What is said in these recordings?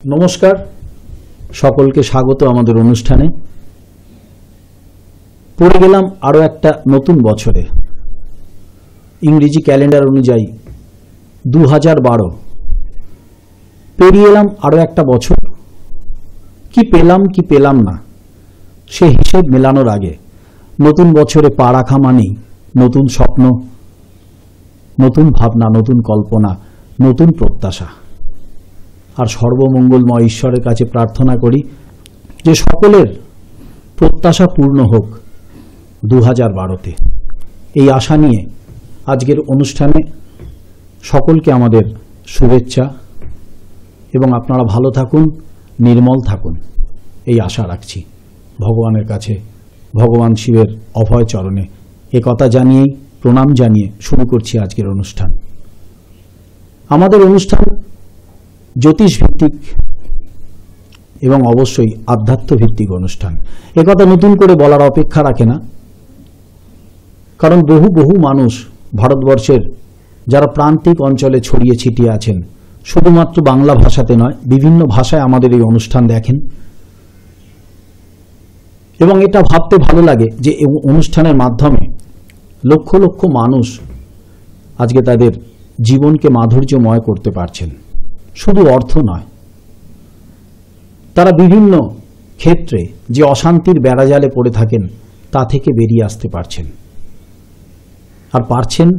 নমস্কার, সকলকে স্বাগত আমাদের অনুষ্ঠানে। পড়ে গেলাম আরও একটা নতুন বছরে। ইংরেজি ক্যালেন্ডার অনুযায়ী 2012 পেরিয়ে এলাম আরও একটা বছর। কি পেলাম কি পেলাম না সে হিসেব মেলানোর আগে নতুন বছরে পা রাখা মানেই নতুন স্বপ্ন, নতুন ভাবনা, নতুন কল্পনা, নতুন প্রত্যাশা। আর সর্বমঙ্গলময় ঈশ্বরের কাছে প্রার্থনা করি যে সকলের প্রত্যাশা পূর্ণ হোক 2012-তে। এই আশা নিয়ে আজকের অনুষ্ঠানে সকলকে আমাদের শুভেচ্ছা এবং আপনারা ভালো থাকুন, নির্মল থাকুন এই আশা রাখছি ভগবানের কাছে, ভগবান শিবের অভয় চরণে। এ কথা জানিয়েই, প্রণাম জানিয়ে শুরু করছি আজকের অনুষ্ঠান। আমাদের অনুষ্ঠান জ্যোতিষ ভিত্তিক এবং অবশ্যই আধ্যাত্ম ভিত্তিক অনুষ্ঠান। একথা নতুন করে বলার অপেক্ষা রাখে না, কারণ বহু বহু মানুষ ভারতবর্ষের যারা প্রান্তিক অঞ্চলে ছড়িয়ে ছিটিয়ে আছেন, শুধুমাত্র বাংলা ভাষাতে নয়, বিভিন্ন ভাষায় আমাদের এই অনুষ্ঠান দেখেন। এবং এটা ভাবতে ভালো লাগে যে এই অনুষ্ঠানের মাধ্যমে লক্ষ লক্ষ মানুষ আজকে তাদের জীবনকে মাধুর্যময় করতে পারছেন। শুধু অর্থ নয়, তারা বিভিন্ন ক্ষেত্রে যে অশান্তির বেড়াজালে পড়ে থাকেন তা থেকে বেরিয়ে আসতে পারছেন। আর পারছেন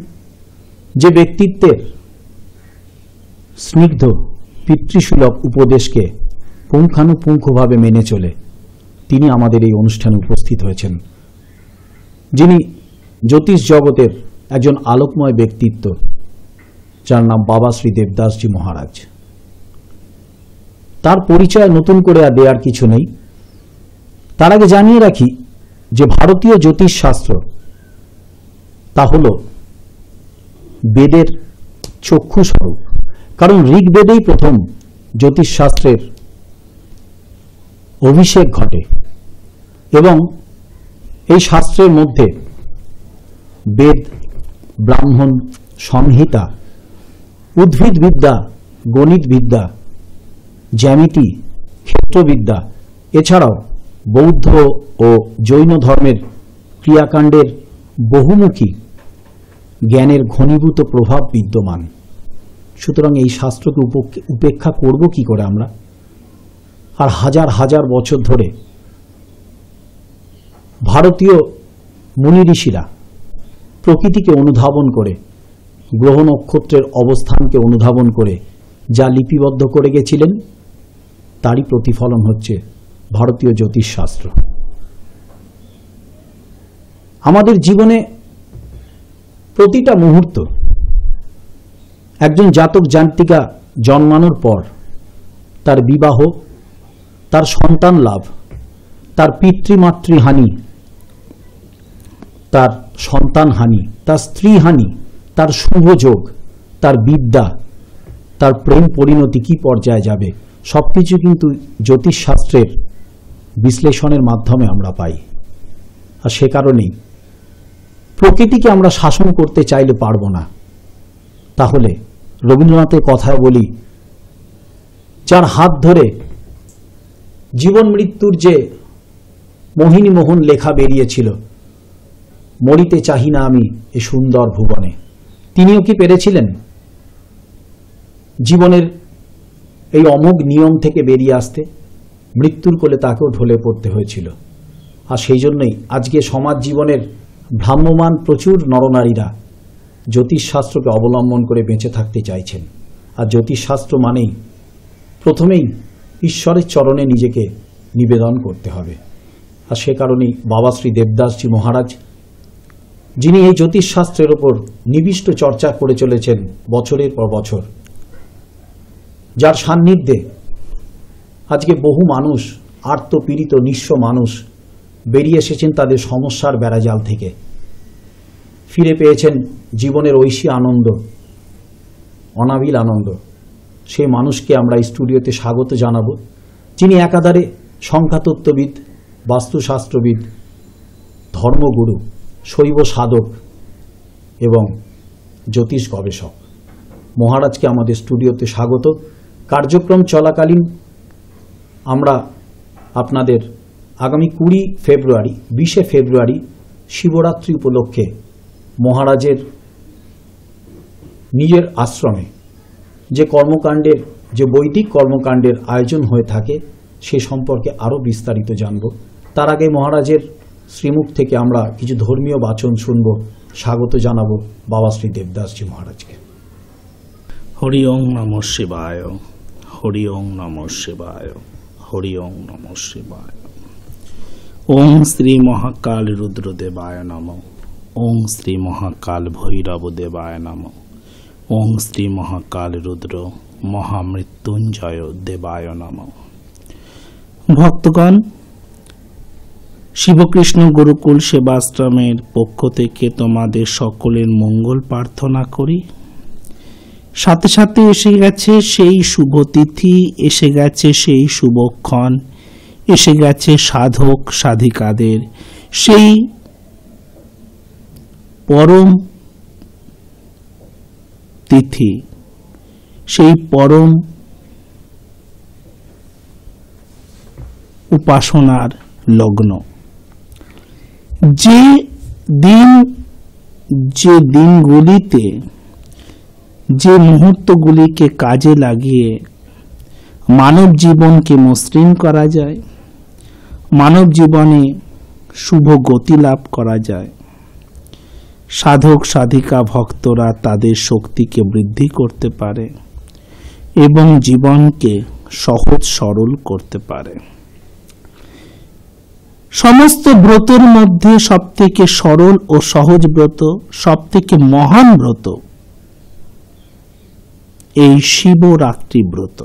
যে ব্যক্তিত্বের স্নিগ্ধ পিতৃসুলভ উপদেশকে পুঙ্খানুপুঙ্খভাবে মেনে চলে তিনি আমাদের এই অনুষ্ঠানে উপস্থিত হয়েছেন, যিনি জ্যোতিষ জগতের একজন আলোকময় ব্যক্তিত্ব, যার নাম বাবা শ্রী দেবদাসজি মহারাজ। তার পরিচয় নতুন করে আর দেওয়ার কিছু নেই। তার আগে জানিয়ে রাখি যে ভারতীয় জ্যোতিষ শাস্ত্র তা হল বেদের চক্ষু স্বরূপ, কারণ ঋগ্বেদেই প্রথম জ্যোতিষ শাস্ত্রের অভিষেক ঘটে এবং এই শাস্ত্রের মধ্যে বেদ, ব্রাহ্মণ, সংহিতা, উদ্ভিদবিদ্যা, গণিতবিদ্যা, জ্যামিতি, ক্ষেত্রবিদ্যা, এছাড়াও বৌদ্ধ ও জৈন ধর্মের ক্রিয়াকাণ্ডের বহুমুখী জ্ঞানের ঘনীভূত প্রভাব বিদ্যমান। সুতরাং এই শাস্ত্রকে উপেক্ষা করব কি করে আমরা? আর হাজার হাজার বছর ধরে ভারতীয় মুনি ঋষিরা প্রকৃতিকে অনুধাবন করে, গ্রহ নক্ষত্রের অবস্থানকে অনুধাবন করে যা লিপিবদ্ধ করে গেছিলেন, তারই প্রতিফলন হচ্ছে ভারতীয় জ্যোতিষশাস্ত্র। আমাদের জীবনে প্রতিটা মুহূর্ত একজন জাতক জাতিকা জন্মানোর পর তার বিবাহ, তার সন্তান লাভ, তার পিতৃমাতৃহানি, তার সন্তানহানি, তার স্ত্রীহানি, তার শুভযোগ, তার বিদ্যা, তার প্রেম পরিণতি কি পর্যায়ে যাবে, সবকিছু কিন্তু জ্যোতিষশাস্ত্রের বিশ্লেষণের মাধ্যমে আমরা পাই। আর সে কারণেই প্রকৃতিকে আমরা শাসন করতে চাইলে পারব না। তাহলে রবীন্দ্রনাথের কথায় বলি, যার হাত ধরে জীবন মৃত্যুর যে মোহিনী মোহন লেখা বেরিয়েছিল, মরিতে চাহি না আমি এ সুন্দর ভুবনে, তিনিও কি পেরেছিলেন জীবনের এই অমোঘ নিয়ম থেকে বেরিয়ে আসতে? মৃত্যুর কোলে তাকেও ঢলে পড়তে হয়েছিল। আর সেই জন্যই আজকে সমাজ জীবনের ভ্রাম্যমান প্রচুর নরনারীরা জ্যোতিষশাস্ত্রকে অবলম্বন করে বেঁচে থাকতে চাইছেন। আর জ্যোতিষশাস্ত্র মানেই প্রথমেই ঈশ্বরের চরণে নিজেকে নিবেদন করতে হবে। আর সে কারণেই বাবা শ্রী দেবদাসজি মহারাজ, যিনি এই জ্যোতিষশাস্ত্রের ওপর নিবিষ্ট চর্চা করে চলেছেন বছরের পর বছর, যার সান্নিধ্যে আজকে বহু মানুষ, আর্তপীড়িত নিঃস্ব মানুষ বেরিয়ে এসেছেন তাদের সমস্যার বেড়াজাল থেকে, ফিরে পেয়েছেন জীবনের ঐশী আনন্দ, অনাবিল আনন্দ। সেই মানুষকে আমরা এই স্টুডিওতে স্বাগত জানাব, যিনি একাধারে সংখ্যাতত্ত্ববিদ, বাস্তুশাস্ত্রবিদ, ধর্মগুরু, শৈব সাধক এবং জ্যোতিষ গবেষক। মহারাজকে আমাদের স্টুডিওতে স্বাগত। কার্যক্রম চলাকালীন আমরা আপনাদের আগামী 20 ফেব্রুয়ারি 20 ফেব্রুয়ারি শিবরাত্রি উপলক্ষে মহারাজের নিজের আশ্রমে যে কর্মকাণ্ডের, যে বৈদিক কর্মকাণ্ডের আয়োজন হয়ে থাকে সে সম্পর্কে আরও বিস্তারিত জানব। তার আগে মহারাজের শ্রীমুখ থেকে আমরা কিছু ধর্মীয় বাচন শুনব। স্বাগত জানাবো বাবা শ্রী দেবদাসজি মহারাজকে। হরি ওং নমঃ শিবায়, হরি ওং নমঃ শিবায়, হরি ওং নমঃ শিবায়। ওং শ্রী মহাকাল রুদ্রদেবায় নমঃ, ওং শ্রী মহাকাল ভৈরব দেবায় নমঃ, ওং শ্রী মহাকাল রুদ্র মহামৃত্যুঞ্জয় দেবায় নমঃ। ভক্তগণ, শিবকৃষ্ণ গুরুকুল সেবাশ্রমের পক্ষ থেকে তোমাদের সকলের মঙ্গল প্রার্থনা করি। সাথে সাথে এসে গেছে সেই শুভ তিথি, এসে গেছে সেই শুভক্ষণ, এসে গেছে সাধক সাধিকাদের সেই পরম তিথি, সেই পরম উপাসনার লগ্ন। যে দিনগুলিতে, যে মুহূর্তগুলিকে কাজে লাগিয়ে মানব জীবনকে মসৃণ করা যায়, মানব জীবনে শুভ গতি লাভ করা যায়, সাধক সাধিকা ভক্তরা তাদের শক্তিকে বৃদ্ধি করতে পারে এবং জীবনকে সহজ সরল করতে পারে। সমস্ত ব্রতের মধ্যে সবথেকে সরল ও সহজ ব্রত, সবথেকে মহান ব্রত এই শিবরাত্রি ব্রত।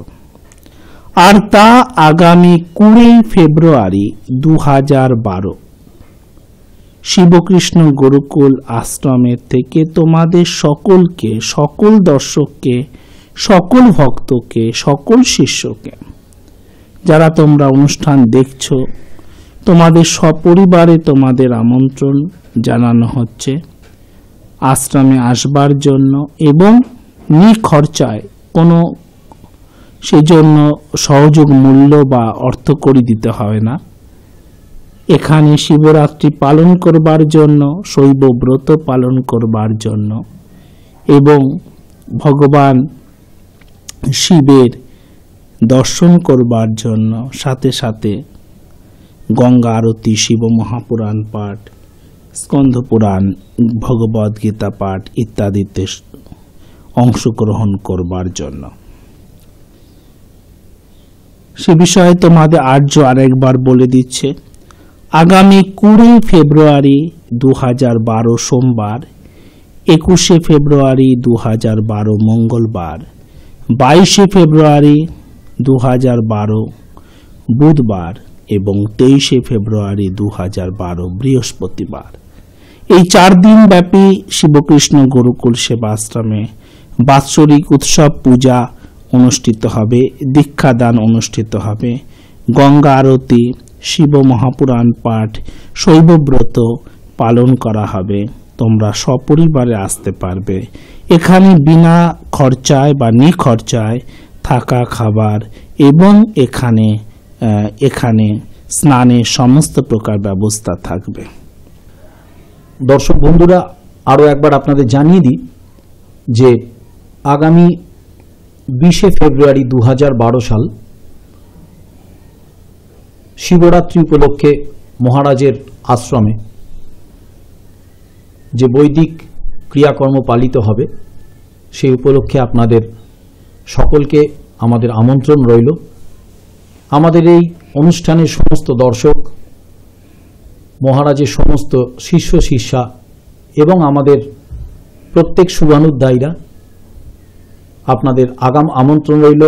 আর তা আগামী 20 ফেব্রুয়ারি 2012 শিবকৃষ্ণ গুরুকুল আশ্রমের থেকে তোমাদের সকলকে, সকল দর্শককে, সকল ভক্তকে, সকল শিষ্যকে, যারা তোমরা অনুষ্ঠান দেখছো, তোমাদের সপরিবারে তোমাদের আমন্ত্রণ জানানো হচ্ছে আশ্রমে আসবার জন্য এবং নিখরচায়, কোনো সেজন্য সহযোগ মূল্য বা অর্থকড়ি দিতে হবে না। এখানে শিবরাত্রি পালন করবার জন্য, শৈব ব্রত পালন করবার জন্য এবং ভগবান শিবের দর্শন করবার জন্য, সাথে সাথে গঙ্গা আরতি, শিব মহাপুরাণ পাঠ, স্কন্ধ পুরাণ, ভগবদ গীতা পাঠ ইত্যাদিতে অংশগ্রহণ করবার জন্য। সে বিষয়ে তোমাদের আর্য আরেকবার বলে দিচ্ছে। আগামী 20 ফেব্রুয়ারি 2012 সোমবার, 21 ফেব্রুয়ারি 2012 মঙ্গলবার, 22 ফেব্রুয়ারি 2012 বুধবার এবং 23 ফেব্রুয়ারি 2012 বৃহস্পতিবার, এই 4 দিন ব্যাপী শিবকৃষ্ণ গুরুকুল সেবাশ্রমে বাৎসরিক উৎসব পূজা অনুষ্ঠিত হবে, দীক্ষাদান অনুষ্ঠিত হবে, গঙ্গা আরতি, শিব মহাপুরাণ পাঠ, শৈবব্রত পালন করা হবে। তোমরা সপরিবারে আসতে পারবে। এখানে বিনা খরচায় বা নিখরচায় থাকা, খাবার এবং এখানে স্নানের সমস্ত প্রকার ব্যবস্থা থাকবে। দর্শক বন্ধুরা, আরও একবার আপনাদের জানিয়ে দিই যে আগামী 20 ফেব্রুয়ারি 2012 সাল শিবরাত্রি উপলক্ষে মহারাজের আশ্রমে যে বৈদিক ক্রিয়াকর্ম পালিত হবে সেই উপলক্ষে আপনাদের সকলকে আমাদের আমন্ত্রণ রইল। আমাদের এই অনুষ্ঠানের সমস্ত দর্শক, মহারাজের সমস্ত শিষ্য শিষ্যা এবং আমাদের প্রত্যেক শুভানুধ্যায়ীরা, আপনাদের আমন্ত্রণ রইল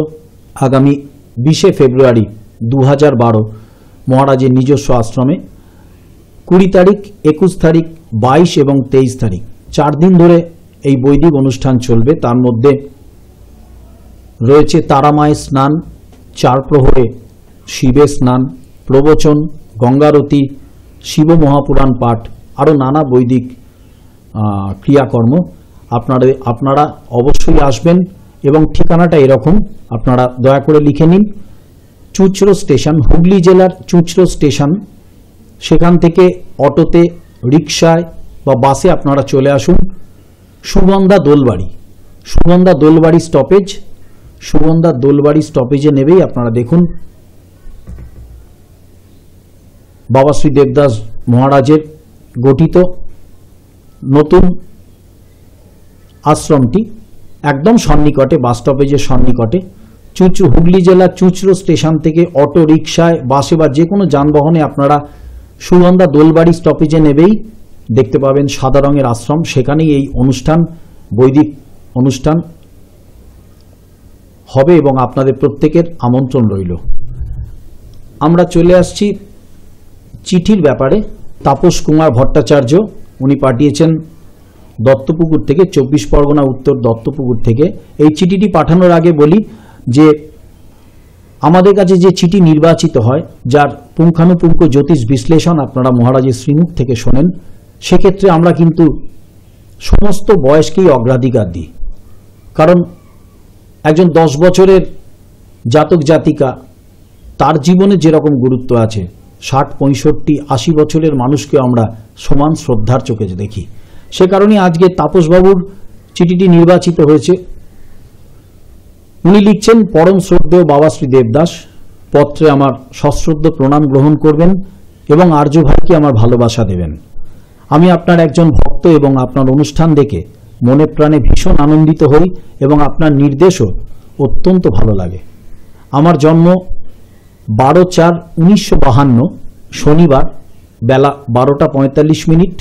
আগামী 20 ফেব্রুয়ারি 2012 মহারাজের নিজস্ব আশ্রমে 20 তারিখ, 21 তারিখ, 22 এবং 23 তারিখ 4 দিন ধরে এই বৈদিক অনুষ্ঠান চলবে। তার মধ্যে রয়েছে তারামায়ের স্নান, 4 প্রহরে শিবের স্নান, প্রবচন, গঙ্গারতি, শিব মহাপুরাণ পাঠ, আরও নানা বৈদিক ক্রিয়াকর্ম। আপনারা অবশ্যই আসবেন এবং ঠিকানাটা এরকম, আপনারা দয়া করে লিখে নিন। চুঁচড়ো স্টেশন, হুগলি জেলার চুঁচড়ো স্টেশন, সেখান থেকে অটোতে, রিকশায় বা বাসে আপনারা চলে আসুন সুগন্ধা দোলবাড়ি। সুগন্ধা দোলবাড়ি স্টপেজ, সুগন্ধা দোলবাড়ি স্টপেজে নেবেই আপনারা দেখুন বাবা শ্রী দেবদাস মহারাজের গঠিত নতুন আশ্রমটি একদম সন্নিকটে, বাস স্টপেজের সন্নিকটে। হুগলি জেলার চুঁচড়ো স্টেশন থেকে অটো, রিকশায়, বাসে বা যে কোনো যানবাহনে আপনারা সুগন্ধা দোলবাড়ি স্টপেজে নেবেই দেখতে পাবেন সাদা রঙের আশ্রম। সেখানেই এই অনুষ্ঠান, বৈদিক অনুষ্ঠান হবে এবং আপনাদের প্রত্যেকের আমন্ত্রণ রইল। আমরা চলে আসছি চিঠির ব্যাপারে। তাপস কুমার ভট্টাচার্য উনি পাঠিয়েছেন দত্তপুকুর থেকে, 24 পরগনা উত্তর দত্তপুকুর থেকে। এই চিঠিটি পাঠানোর আগে বলি যে আমাদের কাছে যে চিঠি নির্বাচিত হয়, যার পুঙ্খানুপুঙ্খ জ্যোতিষ বিশ্লেষণ আপনারা মহারাজের শ্রীমুখ থেকে শোনেন, সেক্ষেত্রে আমরা কিন্তু সমস্ত বয়সকেই অগ্রাধিকার দিই। কারণ একজন 10 বছরের জাতক জাতিকা, তার জীবনে যেরকম গুরুত্ব আছে, 60, 65, 80 বছরের মানুষকে আমরা সমান শ্রদ্ধার চোখে দেখি। সে কারণে আজকে তাপসবাবুর চিঠিটি নির্বাচিত হয়েছে। উনি লিখছেন, পরম শ্রদ্ধেয় বাবা শ্রী দেবদাস, পত্রে আমার সশ্রদ্ধ প্রণাম গ্রহণ করবেন এবং আর্য ভাইকে আমার ভালোবাসা দেবেন। আমি আপনার একজন ভক্ত এবং আপনার অনুষ্ঠান দেখে মনে প্রাণে ভীষণ আনন্দিত হই এবং আপনার নির্দেশও অত্যন্ত ভালো লাগে। আমার জন্ম 12/4/1952 শনিবার বেলা 12:45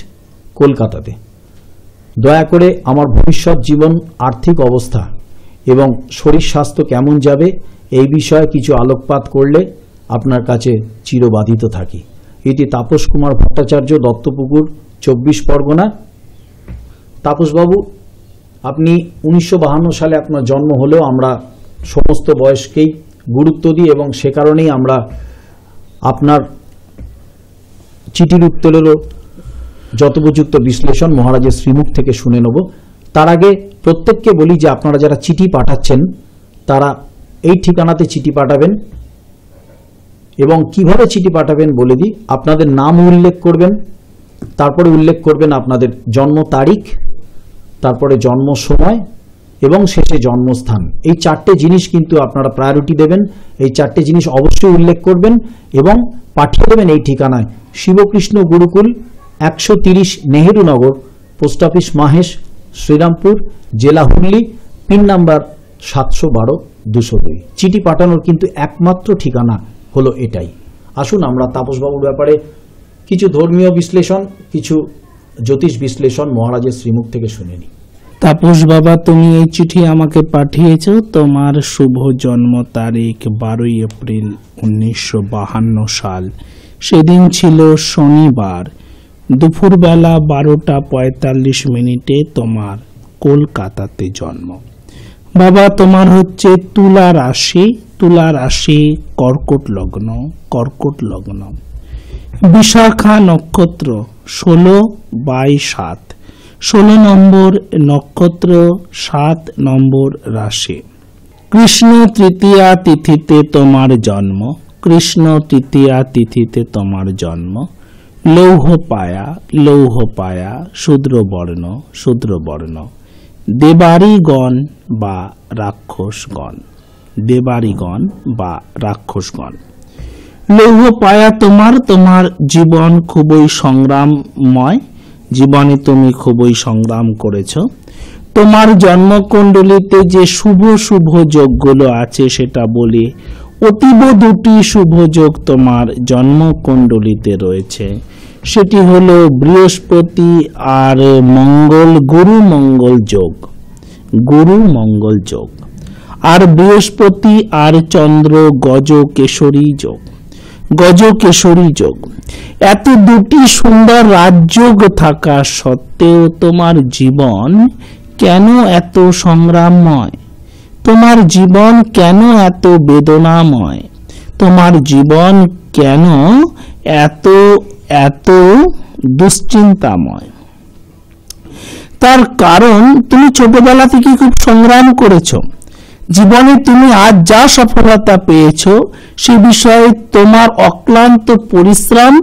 কলকাতাতে। দয়া করে আমার ভবিষ্যৎ জীবন, আর্থিক অবস্থা এবং শরীর স্বাস্থ্য কেমন যাবে এই বিষয়ে কিছু আলোকপাত করলে আপনার কাছে চিরবাধিত থাকি। এটি তাপস কুমার ভট্টাচার্য, দত্তপুকুর, 24 পরগনা। তাপসবাবু, আপনি 1952 সালে আপনার জন্ম হলেও আমরা সমস্ত বয়সকেই গুরুত্ব দিই এবং সে কারণেই আমরা আপনার চিঠির উত্তরেরও যথোপযুক্ত বিশ্লেষণ মহারাজের শ্রীমুখ থেকে শুনে নেব। তার আগে প্রত্যেককে বলি যে আপনারা যারা চিঠি পাঠাচ্ছেন তারা এই ঠিকানাতে চিঠি পাঠাবেন এবং কিভাবে চিঠি পাঠাবেন বলে দিই। আপনাদের নাম উল্লেখ করবেন, তারপরে উল্লেখ করবেন আপনাদের জন্ম তারিখ, তারপরে জন্ম সময় এবং শেষে জন্মস্থান। এই 4টে জিনিস কিন্তু আপনারা প্রায়োরিটি দেবেন। এই 4টে জিনিস অবশ্যই উল্লেখ করবেন এবং পাঠিয়ে দেবেন এই ঠিকানায়, শিবকৃষ্ণ গুরুকুল, 130 নেহেরু নগর, পোস্ট অফিস মাহেশ, শ্রীরামপুর, জেলা হুগলি, পিন নাম্বার 712-202। চিঠি পাঠানোর কিন্তু একমাত্র ঠিকানা হলো এটাই। আসুন আমরা তাপসবাবুর ব্যাপারে কিছু ধর্মীয় বিশ্লেষণ, কিছু জ্যোতিষ বিশ্লেষণ মহারাজের শ্রীমুখ থেকে শুনে নিই। তাপস বাবা, তুমি এই চিঠি আমাকে পাঠিয়েছো। তোমার শুভ জন্ম তারিখ 12 এপ্রিল 1952 সাল। সেদিন ছিল শনিবার, দুপুরবেলা 12:45 তোমার কলকাতাতে জন্ম। বাবা, তোমার হচ্ছে তুলা রাশি, তুলা রাশি, কর্কট লগ্ন, কর্কট লগ্ন, বিশাখা নক্ষত্র, 16/7, 16 নম্বর নক্ষত্র, 7 নম্বর রাশি। কৃষ্ণ তৃতীয়া তিথিতে তোমার জন্ম, কৃষ্ণ তৃতীয়া তিথিতে তোমার জন্ম। লৌহ পায়া, লৌহ পায়া, শূদ্রবর্ণ, শূদ্রবর্ণ, দেবারিগণ বা রাক্ষসগণ, দেবারিগণ বা রাক্ষসগণ। লৌহ পায়া তোমার, তোমার জীবন খুবই সংগ্রামময়, জীবনে তুমি খুবই সংগ্রাম করেছ। তোমার জন্মকুণ্ডলিতে যে শুভ শুভ যোগগুলো আছে সেটা বলি। অতীব 2টি শুভ যোগ তোমার জন্মকুণ্ডলিতে রয়েছে। সেটি হলো বৃহস্পতি আর মঙ্গল, গুরু মঙ্গল যোগ, গুরু মঙ্গল যোগ, আর বৃহস্পতি আর চন্দ্র গজ কেশরী যোগ, গজ কেশরী যোগ। এত 2টি সুন্দর রাজযোগ থাকা সত্ত্বেও তোমার জীবন কেন এত সংগ্রামময়? তোমার জীবন কেন এত বেদনাময়? তোমার জীবন কেন এত এত দুশ্চিন্তাময়? তার কারণ তুমি ছোটবেলা থেকে খুব সংগ্রাম করেছ। জীবনে তুমি আজ যা সফলতা পেয়েছো সে বিষয়ে তোমার অক্লান্ত পরিশ্রম,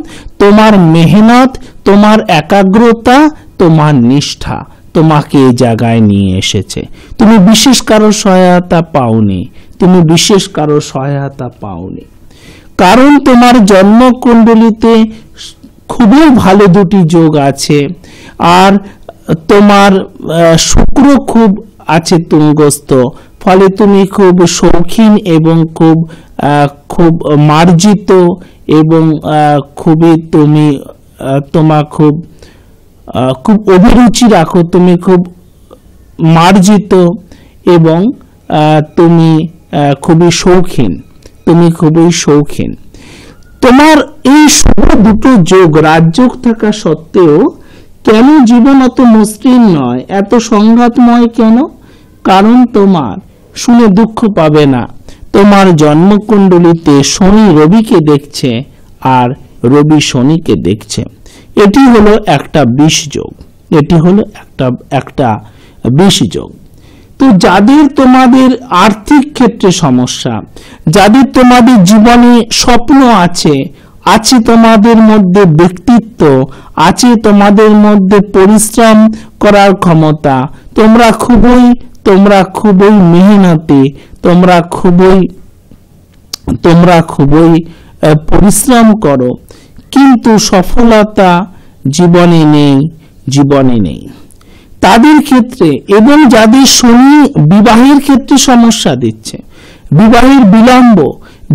তোমার মেহনত, তোমার একাগ্রতা, তোমার নিষ্ঠা তোমাকে এই জায়গায় নিয়ে এসেছে। তুমি বিশেষ কারো সহায়তা পাওনি, তুমি বিশেষ কারো সহায়তা পাওনি, কারণ তোমার জন্মকুণ্ডলিতে খুবই ভালো দুটি যোগ আছে, আর তোমার শুক্র খুব আছে তুঙ্গস্থ, ফলে তুমি খুব শৌখিন এবং খুব মার্জিত এবং খুবই তুমি তোমার খুব অভিরুচি রাখো, তুমি খুব মার্জিত এবং তুমি খুবই শৌখিন, তুমি খুবই শৌখিন। তোমার এই শুভ দুটো যোগ রাজযোগ থাকা সত্ত্বেও কেন জীবন এত মসৃণ নয়, এত সংঘাতময় কেন? কারণ তোমার, শুনে দুঃখ পাবে না, তোমার জন্মকুণ্ডলিতে শনি রবিকে দেখছে আর রবি শনিকে দেখছে। এটি হলো একটা বিষ যোগ, এটি হলো একটা বিষ যোগ। তো যাদের তোমাদের আর্থিক ক্ষেত্রে সমস্যা, যাদের তোমাদের জীবনে স্বপ্ন আছে, আছে তোমাদের মধ্যে ব্যক্তিত্ব, আছে তোমাদের মধ্যে পরিশ্রম করার ক্ষমতা, তোমরা খুবই মেহনতি, তোমরা খুবই পরিশ্রম করো, কিন্তু সফলতা জীবনে নেই তাদের ক্ষেত্রে। এবং যাদের শনি বিবাহের ক্ষেত্রে সমস্যা দিচ্ছে, বিবাহের বিলম্ব,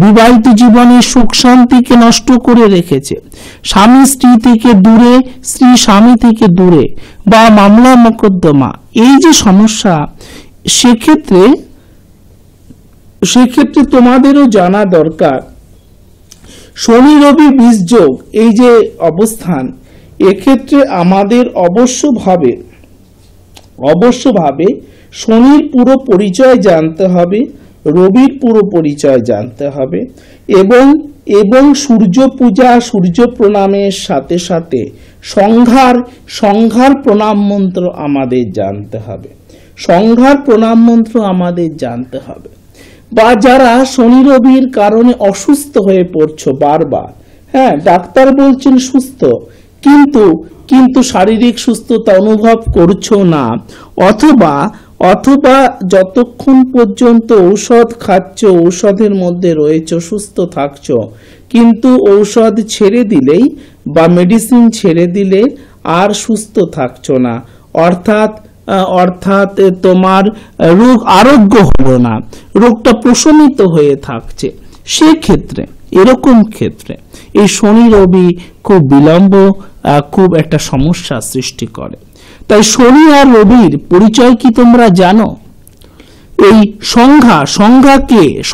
বিবাহিত জীবনে সুখ শান্তিকে নষ্ট করে রেখেছে, স্বামী স্ত্রী থেকে দূরে, স্ত্রী স্বামী থেকে দূরে, বা মামলা মোকদ্দমা, এই যে সমস্যা, সেক্ষেত্রে তোমাদেরও জানা দরকার শনি রবি বিষ যোগ এই যে অবস্থান, এক্ষেত্রে আমাদের অবশ্যভাবে শনির পুরো পরিচয় জানতে হবে, রবির পুরো পরিচয় জানতে হবে, এবং সূর্য পূজা, সূর্য প্রণামের সাথে সাথে সংঘার প্রণাম মন্ত্র আমাদের জানতে হবে, সংঘার প্রণাম মন্ত্র আমাদের জানতে হবে। বা যারা শনি রবির কারণে অসুস্থ হয়ে পড়ছো বারবার, হ্যাঁ ডাক্তার বলছেন সুস্থ, কিন্তু শারীরিক সুস্থতা অনুভব করছো না, অথবা যতক্ষণ পর্যন্ত ঔষধ খাচ্ছ, ঔষধের মধ্যে রয়েছে, সুস্থ থাকছো, কিন্তু ঔষধ ছেড়ে দিলেই বা মেডিসিন ছেড়ে দিলে আর সুস্থ থাকছো না, অর্থাৎ তোমার রোগ আরোগ্য হলো না, রোগটা প্রশমিত হয়ে থাকছে। সেক্ষেত্রে এরকম ক্ষেত্রে এই শনি রবি খুব বিলম্ব খুব একটা সমস্যা সৃষ্টি করে। তাই শনি আর রবির পরিচয় কি তোমরা জানো? এই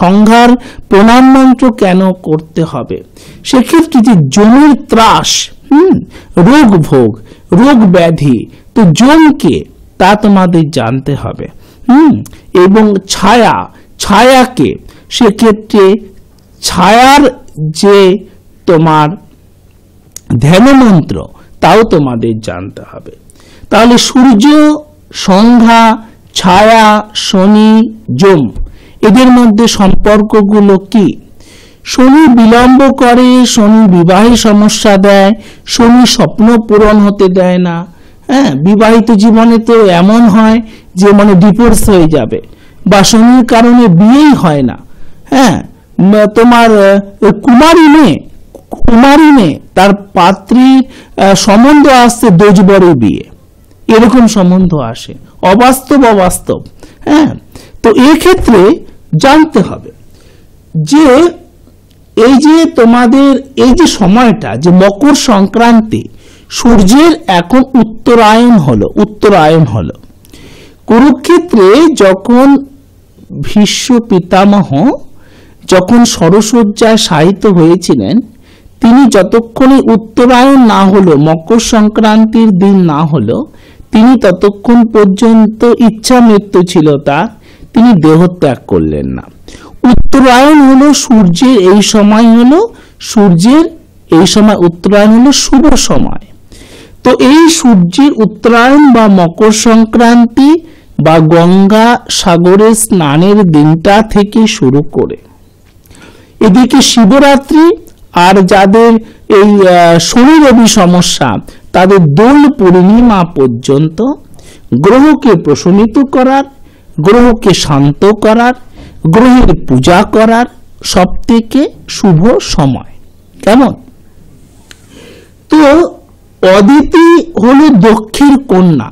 সংঘার প্রণাম মন্ত্র কেন করতে হবে? সেক্ষেত্রে যে জমের ত্রাস, রোগ ভোগ, রোগ ব্যাধি, তো জমকে তা তোমাদের জানতে হবে। এবং ছায়াকে, সেক্ষেত্রে ছায়ার যে তোমার ধ্যান মন্ত্র তাও তোমাদের জানতে হবে। তাহলে সূর্য, সংঘা, ছায়া, শনি, যম, এদের মধ্যে সম্পর্কগুলো কি? শনি বিলম্ব করে, শনি বিবাহে সমস্যা দেয়, শনি স্বপ্ন পূরণ হতে দেয় না। হ্যাঁ, বিবাহিত জীবনে তো এমন হয় যে ডিভোর্স হয়ে যাবে, বা শনির কারণে বিয়েই হয় না। হ্যাঁ, তোমার কুমারী মেয়ে তার পাত্রীর সম্বন্ধ আসছে, দোজবরে বিয়ে, এরকম সম্বন্ধ আসে, অবাস্তব। হ্যাঁ, তো এক্ষেত্রে জানতে হবে যে এই যে তোমাদের এই যে সময়টা, যে মকর সংক্রান্তি, সূর্যের এখন উত্তরায়ণ হলো। কুরুক্ষেত্রে যখন ভীষ্ম পিতামহ যখন সরসজ্জায় শায়িত হয়েছিলেন, তিনি যতক্ষণে উত্তরায়ণ না হলো, মকর সংক্রান্তির দিন না হলো, তিনি ততক্ষণ পর্যন্ত ইচ্ছা মৃত্যু ছিল তার, তিনি দেহত্যাগ করলেন না। উত্তরায়ণ হলো সূর্যের এই সময়, উত্তরায়ণ হলো শুভ সময়। তো এই সূর্যের উত্তরায়ণ বা মকর সংক্রান্তি বা গঙ্গা সাগরে স্নানের দিনটা থেকে শুরু করে এদিকে শিবরাত্রি আর যাদের এই শনি রবি সমস্যা তাদের দোল পূর্ণিমা পর্যন্ত গ্রহকে প্রশমিত করার, গ্রহকে শান্ত করার, গ্রহের পূজা করার সবথেকে শুভ সময়। কেমন? তো অদিতি হলো দক্ষের কন্যা,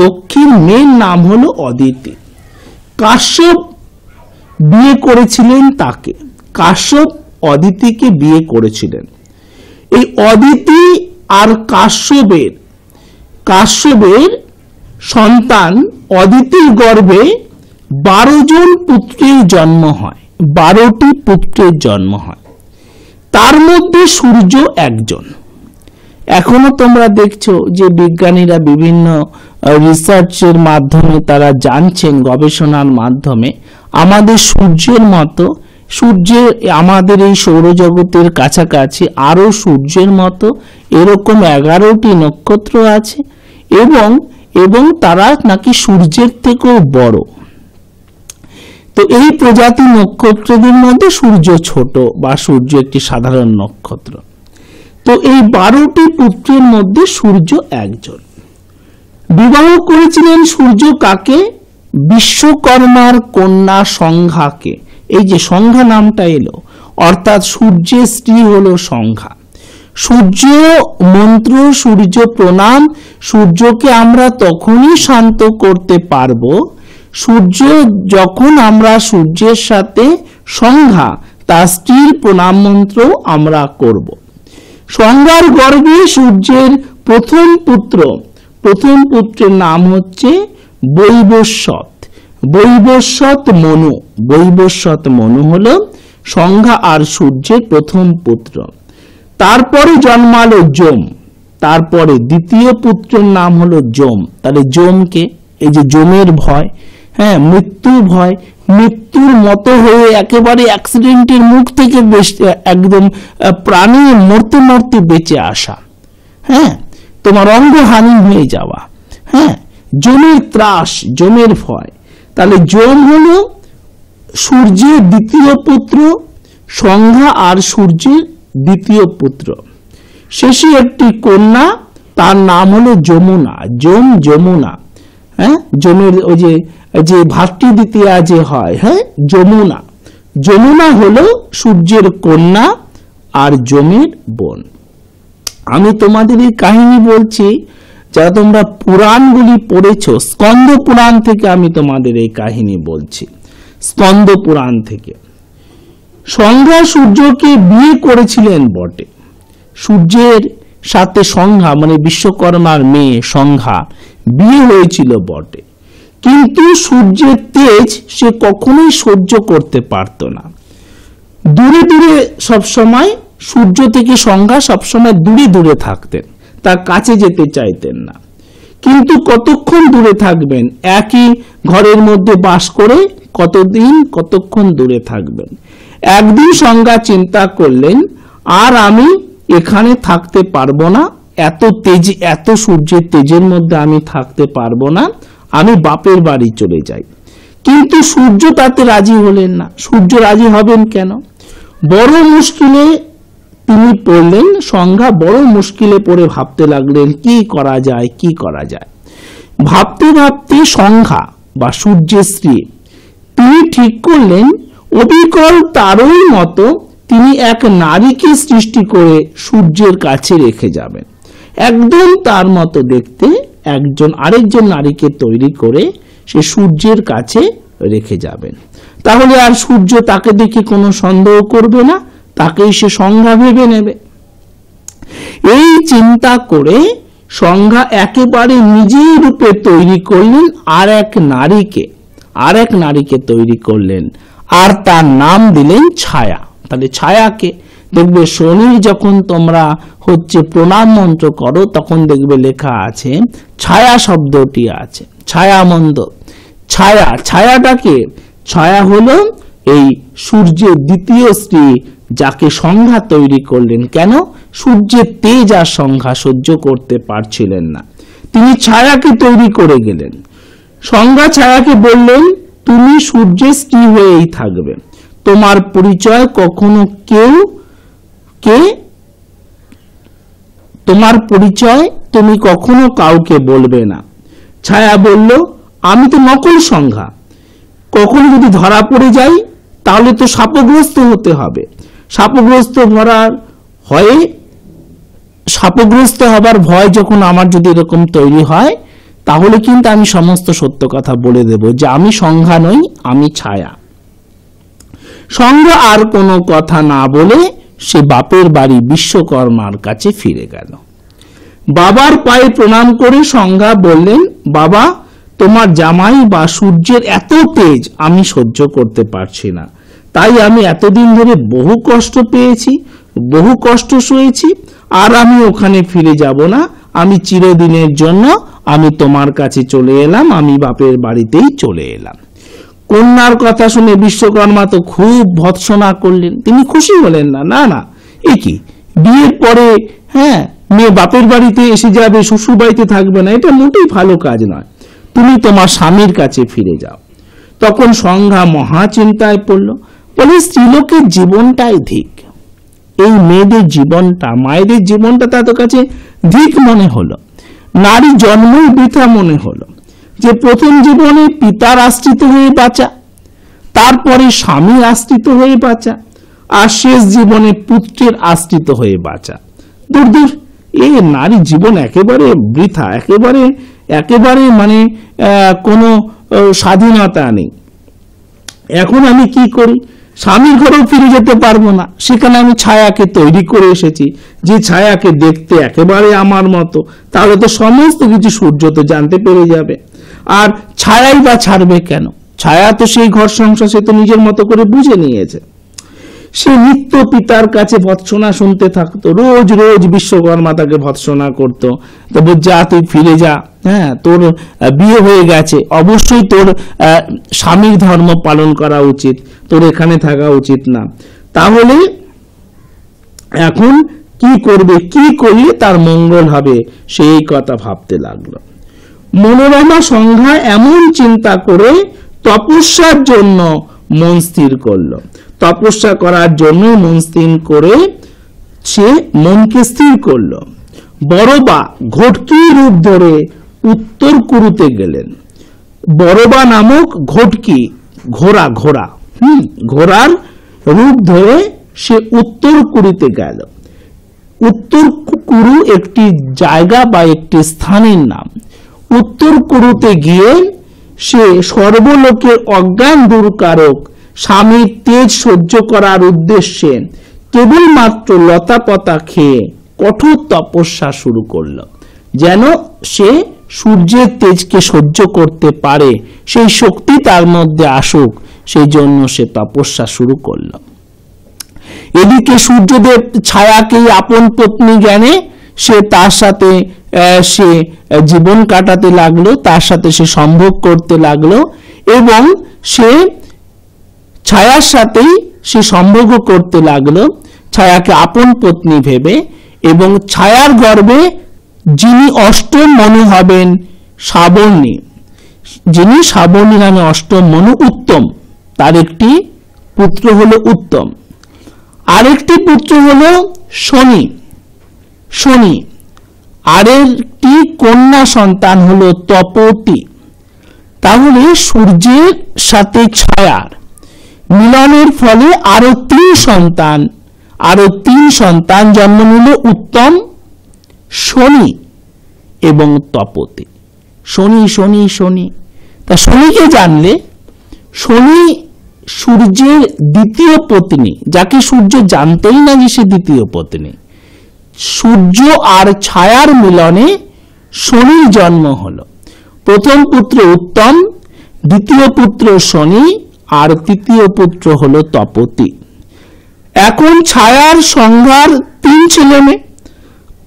দক্ষের মেয়ের নাম হলো অদিতি। কাশ্যপ বিয়ে করেছিলেন তাকে, কাশ্যপ অদিতিকে বিয়ে করেছিলেন। এই অদিতি আর কাশ্যপের সন্তান অদিতির গর্ভে 12 জন পুত্রের জন্ম হয়, 12টি পুত্রের জন্ম হয়, তার মধ্যে সূর্য একজন। এখনো তোমরা দেখছো যে বিজ্ঞানীরা বিভিন্ন রিসার্চের মাধ্যমে তারা জানছেন, গবেষণার মাধ্যমে আমাদের সূর্যের মতো, সূর্যের আমাদের এই সৌরজগতের কাছাকাছি আরো সূর্যের মতো এরকম 11টি নক্ষত্র আছে এবং তারা নাকি সূর্যের থেকেও বড়। তো এই প্রজাতি নক্ষত্রদের মধ্যে সূর্য ছোট বা সূর্য একটি সাধারণ নক্ষত্র। তো এই 12টি পুত্রের মধ্যে সূর্য একজন। বিবাহ করেছিলেন সূর্য কাকে? বিশ্বকর্মার কন্যা সংঘাকে। এই যে সংঘা নামটা এলো, অর্থাৎ সূর্যের স্ত্রী হলো সংঘা। সূর্য মন্ত্র, সূর্য প্রণাম, সূর্যকে আমরা তখনই শান্ত করতে পারবো সূর্য যখন আমরা সূর্যের সাথে সংঘা তার স্ত্রীর প্রণাম মন্ত্র আমরা করব। সংঘার গর্ভে সূর্যের প্রথম পুত্রের নাম হচ্ছে বৈবস্বত। বৈবস্বত মনু হলো সংঘা আর সূর্যের প্রথম পুত্র। তারপরে জন্মালো যম, তারপরে দ্বিতীয় পুত্রের নাম হলো যম। তাহলে যমকে, এই যে যমের ভয়, হ্যাঁ, মৃত্যুর ভয়, মৃত্যুর মতো হয়ে একেবারে অ্যাক্সিডেন্টের মুখ থেকে একদম প্রাণী মরতে মরতে বেঁচে আসা, হ্যাঁ, তোমার অঙ্গহানি হয়ে যাওয়া, হ্যাঁ, যমের ত্রাস, যমের ভয়। তাহলে যম হলো সূর্যের দ্বিতীয় পুত্র, সংঘা আর সূর্যের দ্বিতীয় পুত্র। শেষে একটি কন্যা, তার নাম হলো যমুনা, যমুনা, হ্যাঁ, যমের ওই যে ভাতৃ দ্বিতীয়া যে হয়, হ্যাঁ, যমুনা হলো সূর্যের কন্যা আর যমের বোন। আমি তোমাদের এই কাহিনী বলছি যারা তোমরা পুরাণগুলি পড়েছো, স্কন্দ পুরাণ থেকে আমি তোমাদের এই কাহিনী বলছি, স্কন্দ পুরাণ থেকে। সংঘা সূর্যকে বিয়ে করেছিলেন বটে, সূর্যের সাথে সংঘা মানে বিশ্বকর্মার মেয়ে সংঘা বিয়ে হয়েছিল বটে, কিন্তু সূর্যের তেজ সে কখনোই সহ্য করতে পারত না। দূরে দূরে সবসময় সূর্য থেকে সংঘা সবসময় দূরে দূরে থাকতেন, তার কাছে যেতে চাইতেন না। কিন্তু কতক্ষণ দূরে থাকবেন? একই ঘরের মধ্যে বাস করে কতক্ষণ দূরে থাকবেন? একদিন সংঘা চিন্তা করলেন, আর আমি এখানে থাকতে পারবো না, এত সূর্যের তেজের মধ্যে আমি থাকতে পারবো না, আমি বাপের বাড়ি চলে যাই। কিন্তু সূর্য তাতে রাজি হলেন না। সূর্য রাজি হবেন কেন? বড় মুশকিলে তিনি পড়লেন, সংঘা বড় মুশকিলে পড়ে ভাবতে লাগলেন কি করা যায়। ভাবতে ভাবতে সংঘা বা সূর্যের স্ত্রী তিনি ঠিক করলেন অবিকল তারই মতো তিনি এক নারীকে সৃষ্টি করে সূর্যের কাছে রেখে যাবেন। একদম তার মতো দেখতে আরেকজন নারীকে তৈরি করে সে সূর্যের কাছে রেখে যাবেন। তাহলে আর সূর্য তাকে দেখে কোনো সন্দেহ করবে না, তাকেই সে সংজ্ঞা ভেবে নেবে। এই চিন্তা করে সংজ্ঞা একেবারে নিজের রূপে তৈরি করলেন আর এক নারীকে তৈরি করলেন, আর তার নাম দিলেন ছায়া। তাহলে ছায়াকে দেখবে শনির যখন তোমরা প্রণাম মন্ত্র করো তখন দেখবে লেখা আছে ছায়া শব্দটি আছে, ছায়া মন্ত্র। ছায়াটাকে, ছায়া হলো এই সূর্যের দ্বিতীয় স্ত্রী যাকে সংজ্ঞা তৈরি করলেন। কেন? সূর্যের তেজ আর সংজ্ঞা সহ্য করতে পারছিলেন না, তিনি ছায়াকে তৈরি করে গেলেন। সংজ্ঞা ছায়াকে বললেন, তুমি সূর্যের স্ত্রী হয়েই থাকবে, তোমার পরিচয় কখনো তোমার পরিচয় তুমি কখনো কাউকে বলবে না। ছায়া বলল, আমি তো নকল সংজ্ঞা, কখনো যদি ধরা পড়ে যাই তাহলে তো শাপগ্রস্ত হতে হবে। শাপগ্রস্ত হবার ভয় যখন আমার যদি এরকম তৈরি হয়, তাহলে কিন্তু আমি সমস্ত সত্য কথা বলে দেব যে আমি সংজ্ঞা নই, আমি ছায়া। সংজ্ঞা আর কোনো কথা না বলে সে বাপের বাড়ি বিশ্বকর্মার কাছে ফিরে গেল। বাবার পায়ে প্রণাম করে সংজ্ঞা বললেন, বাবা, তোমার জামাই বা সূর্যের এত তেজ আমি সহ্য করতে পারছি না, তাই আমি এতদিন ধরে বহু কষ্ট পেয়েছি, বহু কষ্ট সয়েছি, আর আমি ওখানে ফিরে যাব না। আমি চিরদিনের জন্য আমি তোমার কাছে চলে এলাম, আমি বাপের বাড়িতেই চলে এলাম। কন্যার কথা শুনে বিশ্বকর্মা তো খুব ভৎসনা করলেন, তিনি খুশি হলেন না। না না, এ কি, বিয়ের পরে মেয়ে বাপের বাড়িতে এসে যাবে, শ্বশুর বাড়িতে থাকবে না, এটা মোটেই ভালো কাজ নয়, তুমি তোমার স্বামীর কাছে ফিরে যাও। তখন সংজ্ঞা মহা চিন্তায় পড়ল, বলে স্ত্রীলোকের জীবনটাই ধিক, এই মেয়েদের জীবনটা, মায়েদের জীবনটা তাদের কাছে ধিক মনে হলো, নারী জন্মই বৃথা মনে হলো। যে প্রথম জীবনে পিতার আশ্রিত হয়ে বাঁচা, তারপরে স্বামীর আশ্রিত হয়ে বাঁচা, আর শেষ জীবনে পুত্রের আশ্রিত হয়ে বাঁচা, দূর দূর, এই নারী জীবন একেবারে বৃথা, একেবারে মানে কোনো স্বাধীনতা নেই। এখন আমি কি করি, স্বামীর ঘরেও ফিরে যেতে পারবো না, সেখানে আমি ছায়াকে তৈরি করে এসেছি, যে ছায়াকে দেখতে একেবারে আমার মতো, তাহলে তো সমস্ত কিছু সূর্য তো জানতে পেরে যাবে। আর ছায়াই বা ছাড়বে কেন, ছায়া তো সেই ঘর সংসার সে তো নিজের মতো করে বুঝে নিয়েছে। সে নিত্য পিতার কাছে ভৎসনা শুনতে থাকতো, রোজ রোজ বিশ্বকর্মা তাকে ভৎসনা করতো, তবে যা তুই ফিরে যা, তোর বিয়ে হয়ে গেছে, অবশ্যই তোর স্বামীর ধর্ম পালন করা উচিত, তোর এখানে থাকা উচিত না। তাহলে এখন কি করবে, কি করলে তার মঙ্গল হবে, সেই কথা ভাবতে লাগলো। মনোরমা সংজ্ঞা এমন চিন্তা করে তপস্যার জন্য মন স্থির করলো। তপস্যা করার জন্য মন স্থির করে সে মনকে স্থির করলো। বড়বা ঘটকি রূপ ধরে উত্তর কুরুতে গেলেন। বড়বা নামক ঘটকি, ঘোড়ার রূপ ধরে সে উত্তর কুরুতে গেল। উত্তর কুরু একটি জায়গা বা একটি স্থানের নাম। উত্তর কুরুতে গিয়ে সে সর্বলোকের অজ্ঞান দূরকারক স্বামীর তেজ সহ্য করার উদ্দেশ্যে কেবলমাত্র লতা পাতা খেয়ে কঠোর তপস্যা শুরু করল, যেন সে সূর্যের তেজকে সহ্য করতে পারে, সেই শক্তি তার মধ্যে আসুক, সেই জন্য সে তপস্যা শুরু করল। এদিকে সূর্যদেব ছায়াকে আপন পত্নী জ্ঞানে সে তার সাথে সে জীবন কাটাতে লাগলো, তার সাথে সে সম্ভোগ করতে লাগলো, এবং সে ছায়ার সাথেই সে সম্ভোগ করতে লাগলো, ছায়াকে আপন পত্নী ভেবে। এবং ছায়ার গর্ভে যিনি অষ্টম মনু হবেন শ্রাবণী, যিনি শ্রাবণী নামে অষ্টম মনু, উত্তম, তার একটি পুত্র হলো উত্তম, আরেকটি পুত্র হলো শনি, আরেকটি কন্যা সন্তান হলো তপতি। তাহলে সূর্যের সাথে ছায়ার মিলনের ফলে আরো তিন সন্তান জন্ম নিল, উত্তম, শনি এবং তপতি। শনি তা শনিকে জানলে, শনি সূর্যের দ্বিতীয় পত্নী, যাকে সূর্য জানতই না যে সে দ্বিতীয় পত্নী। সূর্য আর ছায়ার মিলনে শনির জন্ম হলো। প্রথম পুত্র উত্তম, দ্বিতীয় পুত্র শনি, আর তৃতীয় পুত্র হলো তপতি। এখন ছায়ার সংজ্ঞার 3 ছেলে মেয়ে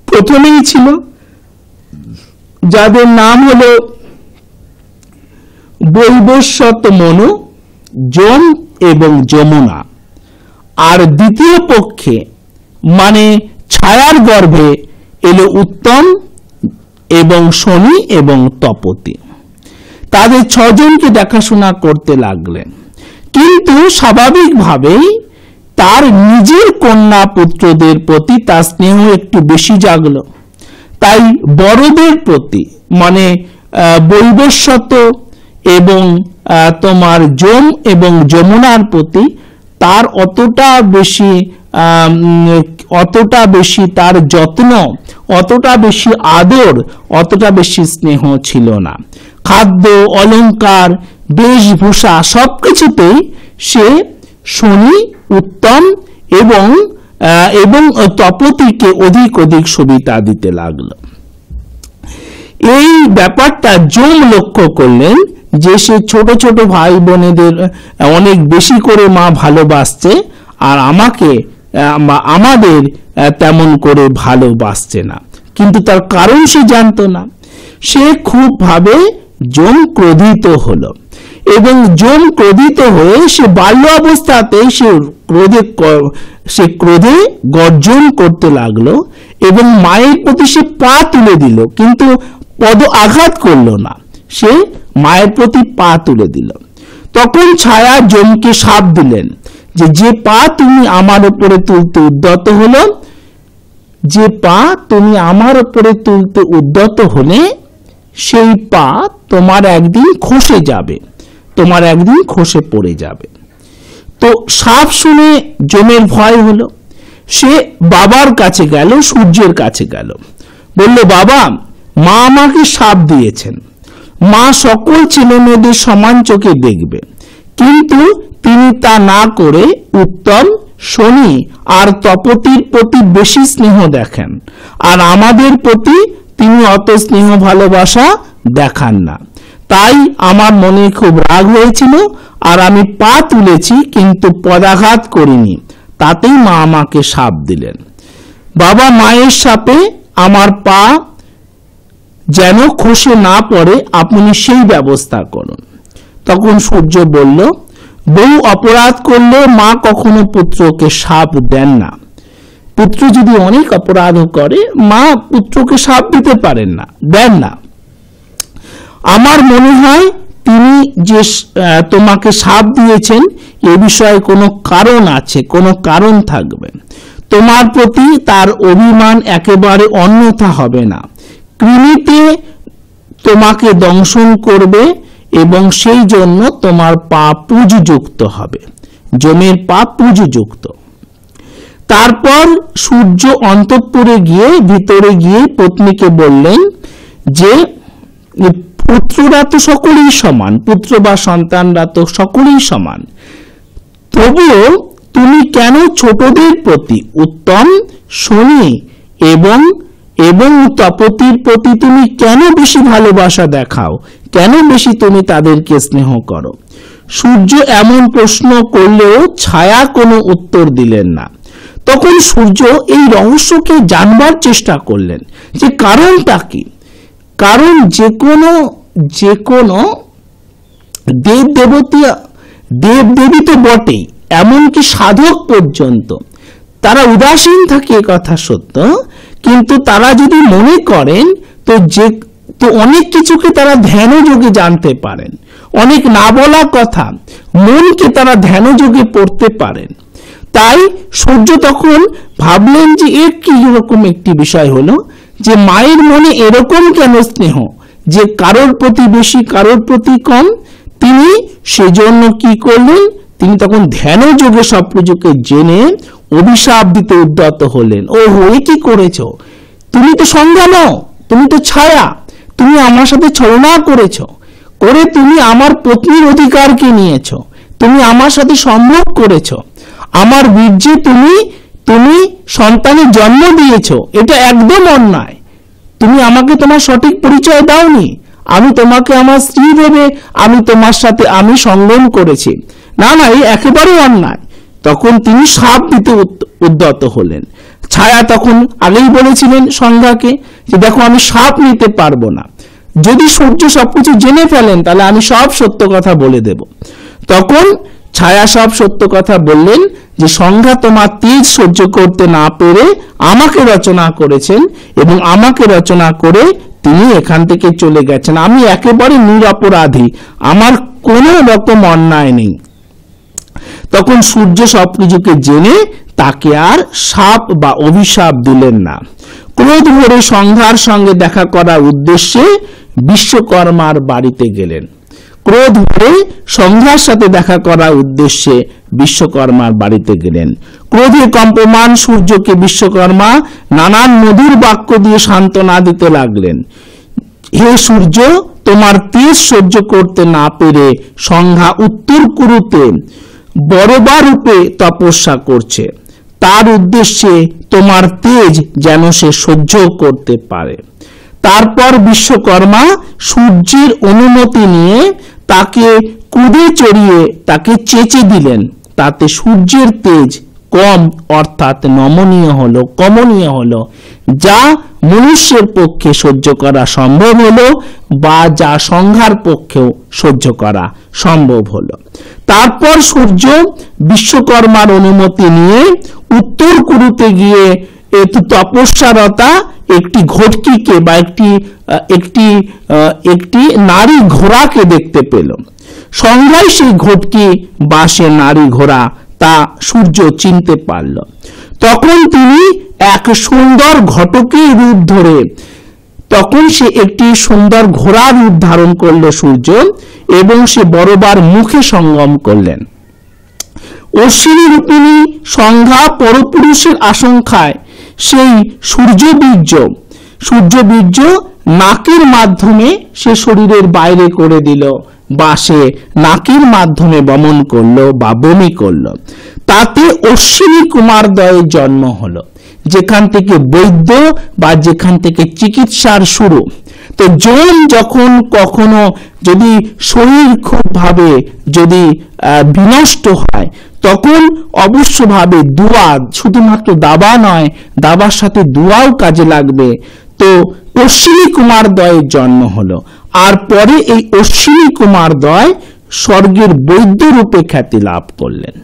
প্রথমেই ছিল, যাদের নাম হলো বৈবস্বত মনু, যম এবং যমুনা। আর দ্বিতীয় পক্ষে মানে ছায়ার গর্ভে এলো উত্তম এবং শনি এবং তপতি। তাদের 6 জনকে দেখাশোনা করতে লাগলেন। কিন্তু স্বাভাবিকভাবেই তার নিজের কন্যা পুত্রদের প্রতি তার স্নেহ একটু বেশি জাগলো। তাই বড়দের প্রতি মানে বৈবস্বত এবং তোমার যম এবং যমুনার প্রতি তার অতটা বেশি তার যত্ন, অতটা বেশি আদর, অতটা বেশি স্নেহ ছিল না। খাদ্য, অলংকার, বেশভূষা সবকিছুতেই সে শনি উত্তম এবং তপতিকে অধিক সুবিধা দিতে লাগলো। এই ব্যাপারটা যম লক্ষ্য করলেন যে সে ছোট ছোট ভাই বোনেদের অনেক বেশি করে মা ভালোবাসছে, আর আমাদের তেমন করে ভালোবাসছে না। কিন্তু তার কারণ সে জানতো না। সে খুব ভাবে যম ক্রোধিত হলো, এবং যম ক্রোধিত হয়ে সে বাল্য অবস্থাতেই সে ক্রোধে গর্জন করতে লাগলো এবং মায়ের প্রতি সে পা তুলে দিল, কিন্তু পদ আঘাত করলো না, সে মায়ের প্রতি পা তুলে দিল। তখন ছায়া যমকে শাপ দিলেন যে পা তুমি আমার উপরে তুলতে উদ্যত হলো, যে পা তুমি আমার উপরে তুলতে উদ্যত হলে সেই পা তোমার একদিন খসে যাবে, তোমার একদিন খসে পড়ে যাবে। তো শাপ শুনে যমের ভয় হলো। সে বাবার কাছে গেল, সূর্যের কাছে গেল, বলল, বাবা, মা আমাকে শাপ দিয়েছেন, মা সকল ছেলে মেয়েদের সমান চোখে দেখবে, কিন্তু তিনি তা না করে উত্তম, শনি আর তপতির প্রতি বেশি স্নেহ দেখেন, আর আমাদের প্রতি তিনি অত স্নেহ ভালোবাসা দেখান না। তাই আমার মনে খুব রাগ হয়েছিল, আর আমি পা তুলেছি কিন্তু পদাঘাত করিনি, তাতেই মা আমাকে শাপ দিলেন। বাবা, মায়ের শাপে আমার পা যেন খসে না পড়ে, আপনি সেই ব্যবস্থা করুন। তখন সূর্য বলল, বউ অপরাধ করলে মা কখনো পুত্রকে শাপ দেন না। পুত্র যদি অনেক অপরাধ করে, মা পুত্রকে শাপ দিতে পারেন না, দেন না। আমার মনে হয় তিনি যে তোমাকে শাপ দিয়েছেন এ বিষয়ে কোনো কারণ আছে, কোনো কারণ থাকবে। তোমার প্রতি তার অভিমান একেবারে অন্যথা হবে না। কৃমিতে তোমাকে দংশন করবে এবং সেই জন্য তোমার পা পুজযুক্ত হবে, যমের পা পুজযুক্ত। তারপর সূর্য অন্তঃপুরে ভিতরে গিয়ে পত্নীকে বললেন যে পুত্ররা তো সকলেই সমান, পুত্র বা সন্তানরা তো সকলেই সমান, তবুও তুমি কেন ছোটদের প্রতি উত্তম, শনি এবং তপতির প্রতি তুমি কেন বেশি ভালোবাসা দেখাও, কেন বেশি তুমি তাদেরকে স্নেহ করো? সূর্য এমন প্রশ্ন করলেও ছায়া কোনো উত্তর দিলেন না। তখন সূর্য এই রহস্যকে জানবার চেষ্টা করলেন যে কারণটা কি। কারণ যে কোনো দেবদেবী তো বটেই, এমনকি সাধক পর্যন্ত তারা উদাসীন থাকে, কথা সত্য, কিন্তু তারা যদি মনে করেন তো অনেক কিছুকে তারা ধ্যানযোগে জানতে পারেন, অনেক না বলা কথা মনকে তারা ধ্যানযোগে পড়তে পারেন। তাই সূর্য তখন ভাবলেন যে এর কি রকম একটি বিষয় হলো যে মায়ের মনে এরকম কেন স্নেহ, যে কারোর প্রতি বেশি কারোর প্রতি কম। তিনি সেজন্য কি করলেন, তিনি তখন ধ্যানযোগে সব কিছুকে জেনে অভিশাপ দিতে উদ্যত হলেন। ও হয়ে কি করেছো, তুমি তো সংজ্ঞা নও, তুমি তো ছায়া, তুমি আমার সাথে ছলনা করেছো, করে তুমি আমার পত্নীর অধিকারকে নিয়েছো, তুমি আমার সাথে সম্ভোগ করেছো, আমার বীর্যে তুমি সন্তানের জন্ম দিয়েছো, এটা একদম অন্যায়। তুমি আমাকে তোমার সঠিক পরিচয় দাওনি, আমি তোমাকে আমার স্ত্রী ভেবে তোমার সাথে আমি সঙ্গম করেছি, না এই একেবারে অন্যায়। তখন তিনি শাপ দিতে উদ্যত হলেন। ছায়া তখন আগেই বলেছিলেন সংজ্ঞাকে যে দেখো, আমি শাপ নিতে পারবো না, যদি সূর্য সবকিছু জেনে ফেলেন তাহলে আমি সব সত্য কথা বলে দেব। তখন ছায়া সব সত্য কথা বললেন যে সংজ্ঞা তোমার তেজ সহ্য করতে না পেরে আমাকে রচনা করেছেন, এবং আমাকে রচনা করে তিনি এখান থেকে চলে গেছেন, আমি একেবারে নিরপরাধী, আমার কোনো রকম অন্যায় নেই। তখন সূর্য সবকিছুকে জেনে তাকে আর শাপ বা অভিশাপ দিলেন না। ক্রোধ ভরে সংঘার সঙ্গে দেখা করার উদ্দেশ্যে বিশ্বকর্মার বাড়িতে গেলেন। ক্রোধ ভরে সংঘার সাথে দেখা করার উদ্দেশ্যে বিশ্বকর্মার বাড়িতে গেলেন। ক্রোধে কম্পমান সূর্যকে বিশ্বকর্মা নানান মধুর বাক্য দিয়ে সান্ত্বনা দিতে লাগলেন। হে সূর্য, তোমার তেজ সহ্য করতে না পেরে সংঘা উত্তর কুরুতে বড়বা রূপে তপস্যা করছে, তার উদ্দেশ্যে তোমার তেজ যেন সে সহ্য করতে পারে। তারপর বিশ্বকর্মা সূর্যের অনুমতি নিয়ে তাকে কুদে চড়িয়ে তাকে চেঁচে দিলেন। তাতে সূর্যের তেজ কম অর্থাৎ কমনীয় হলো, যা মনুষ্যের পক্ষে সহ্য করা সম্ভব হলো বা যা সংঘার পক্ষেও সহ্য করা সম্ভব হলো। তারপর সূর্য বিশ্বকর্মার অনুমতি নিয়ে উত্তর কুরুতে গিয়ে তপস্যারতা একটি ঘটকিকে বা একটি নারী ঘোড়াকে দেখতে পেল। সংঘায় সেই ঘটকি বা সে নারী ঘোড়া তা সূর্য চিনতে পারল। তখন তিনি এক সুন্দর ঘটকের রূপ ধরে তখন সে একটি সুন্দর ঘোড়ার রূপ ধারণ করল সূর্য, এবং সে বড়বার মুখে সঙ্গম করলেন। অশ্বিনী রূপিণী সংঘা পরপুরুষের আশঙ্কায় সেই সূর্যবীর্য নাকের মাধ্যমে সে শরীরের বাইরে করে দিল বা সে নাকের মাধ্যমে বমন করলো বা বমি করলো। তাতে অশ্বিনী কুমারদ্বয়ের জন্ম হলো, যেখান থেকে বৈদ্য বা যেখান থেকে চিকিৎসার শুরু। তো যখন কখনো যদি শরীর খুব ভাবে যদি বিনষ্ট হয়, তখন অবশ্যভাবে দুয়া, শুধুমাত্র দাবা নয়, দাবার সাথে দুয়াও কাজে লাগবে। তো অশ্বিনী কুমারদ্বয়ের জন্ম হলো, আর পরে এই অশ্বিনী কুমারদ্বয় স্বর্গের বৈদ্য রূপে খ্যাতি লাভ করলেন।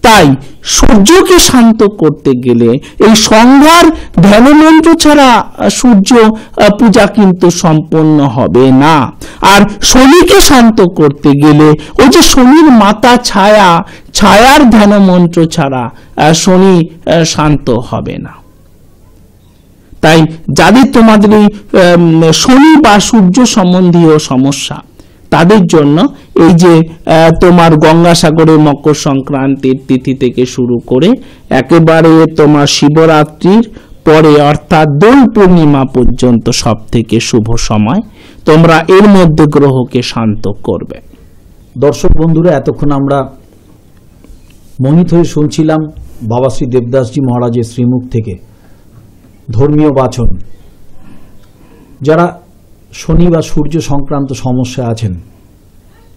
তাই সূর্যকে শান্ত করতে গেলে এই সংঘার ধ্যানমন্ত্র ছাড়া সূর্য পূজা কিন্তু সম্পন্ন হবে না। আর শনিকে শান্ত করতে গেলে ওই যে শনির মাতা ছায়ার ধ্যানমন্ত্র ছাড়া শনি শান্ত হবে না। তাই যাদের তোমাদের এই শনি বা সূর্য সম্বন্ধীয় সমস্যা, তাদের জন্য এই যে তোমার গঙ্গাসাগরে মকর সংক্রান্তির তিথি থেকে শুরু করে একেবারে তোমার শিবরাত্রির পরে অর্থাৎ দোল পূর্ণিমা পর্যন্ত সব থেকে শুভ সময়, তোমরা এর মধ্যে গ্রহকে শান্ত করবে। দর্শক বন্ধুরা, এতক্ষণ আমরা মোহিত হয়ে শুনছিলাম বাবা শ্রী দেবদাসজি মহারাজের শ্রীমুখ থেকে ধর্মীয় বাচন। যারা শনি বা সূর্য সংক্রান্ত সমস্যা আছেন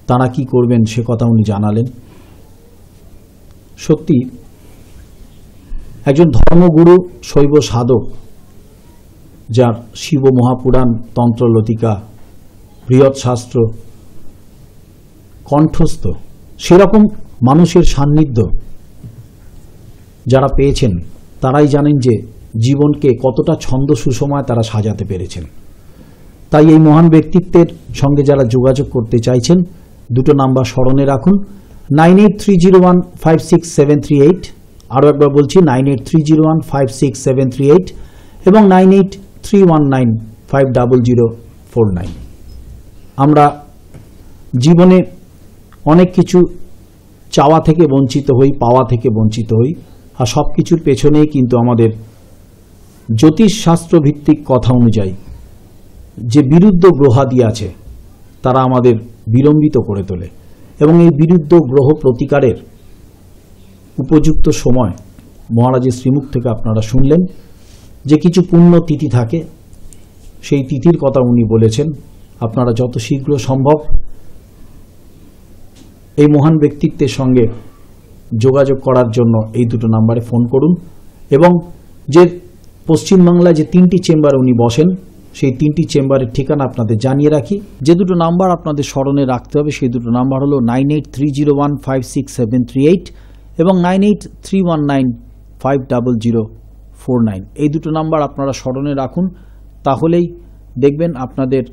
তারা কি করবেন সে কথা উনি জানালেন। সত্যি একজন ধর্মগুরু, শৈব সাধক, যার শিব মহাপুরাণ, তন্ত্রলতিকা, বৃহৎ শাস্ত্র কণ্ঠস্থ, সেরকম মানুষের সান্নিধ্য যারা পেয়েছেন তারাই জানেন যে জীবনকে কতটা ছন্দ সুষমায় তারা সাজাতে পেরেছেন। তাই এই মহান ব্যক্তিত্বের সঙ্গে যারা যোগাযোগ করতে চাইছেন, দুটো নাম্বার স্মরণে রাখুন, 9830156738, আরও একবার বলছি 9830156738 এবং 9831950049। আমরা জীবনে অনেক কিছু চাওয়া থেকে বঞ্চিত হই, পাওয়া থেকে বঞ্চিত হই, আর সব কিছুর পেছনেই কিন্তু আমাদের জ্যোতিষশাস্ত্র ভিত্তিক কথা অনুযায়ী যে বিরুদ্ধ গ্রহাদি আছে তারা আমাদের বিলম্বিত করে তোলে, এবং এই বিরুদ্ধ গ্রহ প্রতিকারের উপযুক্ত সময় মহারাজের শ্রীমুখ থেকে আপনারা শুনলেন। যে কিছু পুণ্য তিথি থাকে সেই তিথির কথা উনি বলেছেন। আপনারা যত শীঘ্র সম্ভব এই মহান ব্যক্তিত্বের সঙ্গে যোগাযোগ করার জন্য এই দুটো নাম্বারে ফোন করুন, এবং যে পশ্চিমবাংলায় যে 3টি চেম্বারে উনি বসেন সেই 3টি চেম্বারের ঠিকানা আপনাদের জানিয়ে রাখি। যে দুটো নাম্বার আপনাদের স্মরণে রাখতে হবে সেই দুটো নাম্বার হলো 9830156738 এবং 9831950049। এই দুটো নাম্বার আপনারা স্মরণে রাখুন, তাহলেই দেখবেন আপনাদের